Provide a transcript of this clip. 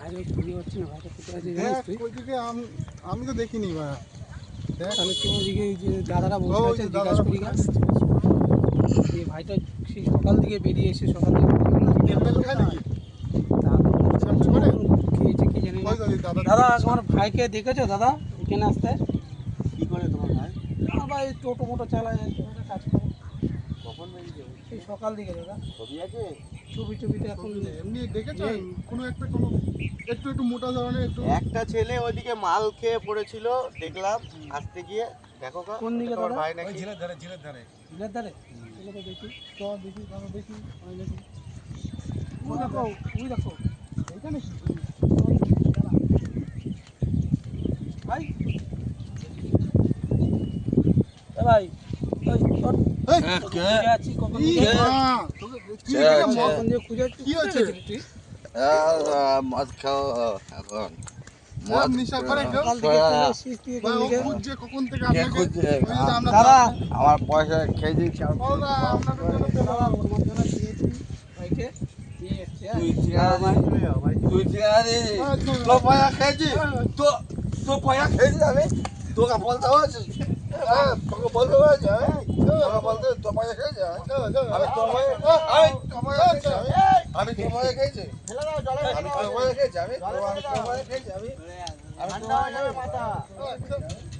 ভাইরে খুঁজে পাচ্ছি না, ভাইটা কোথায় আছে দেখ জানিস তুই? ওইদিকে আমি তো দেখিনি ভাই। দেখ তাহলে তুই ওদিকে ওই যে দাদারা বসে ওই আছে যে জিজ্ঞাসা করি গা। যে ভাইটা সেই সকাল থেকে বেরিয়ে এসে সকাল থেকে তেল খায় নাকি? খেয়েছে কি জানি না। ওই দাদি দাদা দাদা তোমার ভাইকে দেখেছো দাদা এখানে আসতে? কি করে তোমার ভাই? আমার ভাই টোটো মোটো চালায়, একটা কাজ করে। কখন বেরিয়েছে? সেই সকাল দিকে দাদা ছবি আছে? ছবি টবিতে এখন এমনি দেখেছেন কোনো একটু মোটা ধরনের একটু একটা ছেলে ওইদিকে মাল খেয়ে পড়েছিল, দেখলাম আসতে গিয়ে। দেখো কা কোন দিকে তোমার দাদা? ভাই নাকি? ঝিলের ধারে ঝিলের ধারে এগুলো তো দেখি। চ দেখি দাদা দেখি আমি দেখি ওই দেখো ওই দেখো এইখানে কি? ভাই এ ভাই ওই তোর এই খুঁজে আছি কখন কি থেকে। মা তোকে তুই ছে, এখানে ছে। কখন যে খুঁজে আছি, কি হয়েছে? কোথায় ছিলি তুই? মদ খাও এখন। মদ নেশা করে কেউ? সকাল থেকে চলে এসেছিস তুই এখান ভাই ও থেকে। খুঁজছে কখন থেকে কে আপনাকে খুঁজছে? ওই যে আমরা দাদা আমার পয়সা খেয়ে দিয়েছি। বাবা, আপনাদের জন্য পেলাম। দাদা তোমার জন্য দিয়েছি ভাইকে নিয়ে এসছি হ্যাঁ। তুই ঠিকানা দিয়েছিস? তুই ঠিকানা দিয়েছিস? একদম। তোর পয়সা খেয়েছি? তোর পয়সা খেয়েছি আমি? তোকে বলতে হয়েছে? তোকে বলতে হয়েছে? তোকে বলতে তোর পয়সা খেয়েছি? আমি তোর পয়সা খেয়েছি? আমি তোর পয়সা খেয়েছি? আমি তোর পয়সা খেয়েছি? আমি তোর পয়সা খেয়েছি? আমি তোর পয়সা খেয়েছি?